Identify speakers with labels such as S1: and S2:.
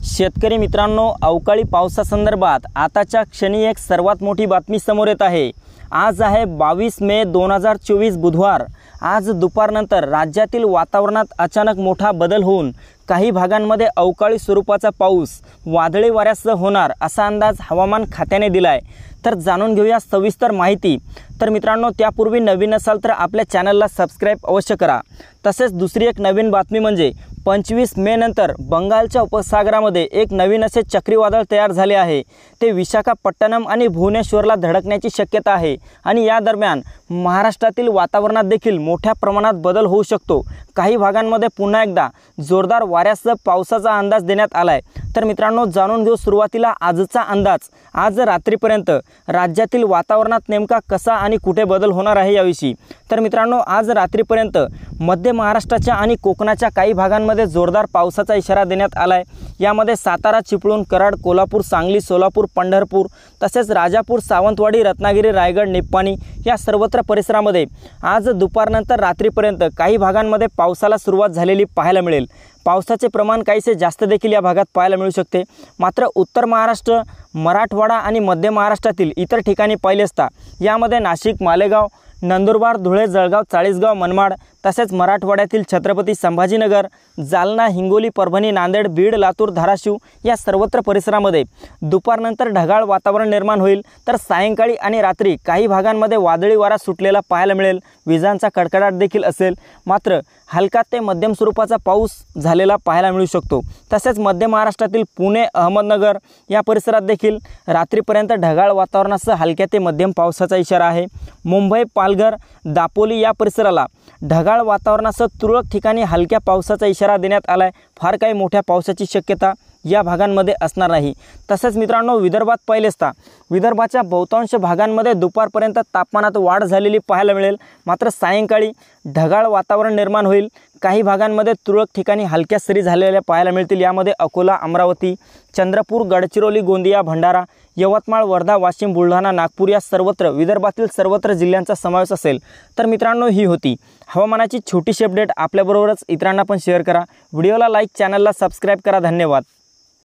S1: शेतकरी मित्रांनो, अवकाळी पावसासंदर्भात आताच्या क्षणी एक सर्वात मोठी बातमी समोर येत आहे। आज आहे 22 मे 2024 बुधवार। आज दुपारनंतर राज्यातील वातावरणात अचानक मोठा बदल होऊन काही भागांमध्ये अवकाळी स्वरूपाचा पाऊस वादळी वाऱ्यासह होणार असा अंदाज हवामान खात्याने दिलाय। तर जाणून घेऊया सविस्तर माहिती। तर मित्रांनो, त्यापूर्वी नवीन असाल तर आपल्या चॅनलला सबस्क्राइब अवश्य करा। तसेच दुसरी एक नवीन बातमी म्हणजे 25 मे नंतर बंगालच्या उपसागरामध्ये एक नवीन असे चक्रीवादळ तयार झाले आहे। ते विशाखापट्टणम आणि भुवनेश्वरला धडकण्याची शक्यता आहे आणि या दरम्यान महाराष्ट्रातील वातावरणात देखील मोठ्या प्रमाणात बदल होऊ शकतो। काही भागांमध्ये पुन्हा एकदा जोरदार वाऱ्यासह पावसाचा अंदाज देण्यात आलाय। तर मित्रांनो, जाणून घेऊ सुरुवातीला आजचा अंदाज। आज रात्रीपर्यंत राज्यातील वातावरणात नेमका कसा आणि कुठे बदल होणार आहे याविषयी। तर मित्रांनो, आज रात्रीपर्यंत मध्य महाराष्ट्राच्या आणि कोकणाच्या काही भागांमध्ये जोरदार पावसाचा इशारा देण्यात आलाय। यामध्ये सातारा, चिपळूण, कराड, कोल्हापूर, सांगली, सोलापूर, पंढरपूर तसेच राजापूर, सावंतवाडी, रत्नागिरी, रायगड, निप्पाणी या सर्वत्र परिसरामध्ये आज दुपारनंतर रात्रीपर्यंत काही भागांमध्ये पावसाला सुरुवात झालेली पाहायला मिळेल। पावसाचे प्रमाण काहीसे जास्त देखील या भागात पाहायला मिळू शकते। मात्र उत्तर महाराष्ट्र, मराठवाडा आणि मध्य महाराष्ट्रातील इतर ठिकाणी पाहिले असता यामध्ये नाशिक, मालेगाव, नंदुरबार, धुळे, जळगाव, चाळीसगाव, मनमाड तसेच मराठवाड्यातील छत्रपती संभाजीनगर, जालना, हिंगोली, परभणी, नांदेड, बीड, लातूर, धाराशिव या सर्वत्र परिसरामध्ये दुपारनंतर ढगाळ वातावरण निर्माण होईल। तर सायंकाळी आणि रात्री काही भागांमध्ये वादळी वारा सुटलेला पाहायला मिळेल। विजांचा कडकडाट देखील असेल। मात्र हलका ते मध्यम स्वरूपाचा पाऊस झालेला पाहायला मिळू शकतो। तसेच मध्य महाराष्ट्रातील पुणे, अहमदनगर या परिसरात देखील रात्रीपर्यंत ढगाळ वातावरणासह हलक्या ते मध्यम पावसाचा इशारा आहे। मुंबई, पालघर, दापोली या परिसराला ढगाळ वातावरणासह तुरळक ठिकाणी हलक्या पावसाचा इशारा देण्यात आलाय। फार काही मोठ्या पावसाची शक्यता या भागांमध्ये असणार नाही। तसेच मित्रांनो, विदर्भात पाहिले असता विदर्भाच्या बहुतांश भागांमध्ये दुपारपर्यंत तापमानात वाढ झालेली पाहायला मिळेल। मात्र सायंकाळी ढगाळ वातावरण निर्माण होईल। काही भागांमध्ये तुरळक ठिकाणी हलक्या सरी झालेल्या पाहायला मिळतील। यामध्ये अकोला, अमरावती, चंद्रपूर, गडचिरोली, गोंदिया, भंडारा, यवतमाळ, वर्धा, वाशिम, बुलढाणा, नागपूर या सर्वत्र विदर्भातील सर्वत्र जिल्ह्यांचा समावेश असेल। तर मित्रांनो, ही होती हवामानाची छोटीशी अपडेट। आपल्याबरोबरच इतरांना पण शेअर करा। व्हिडिओला लाईक, चॅनलला सबस्क्राइब करा। धन्यवाद।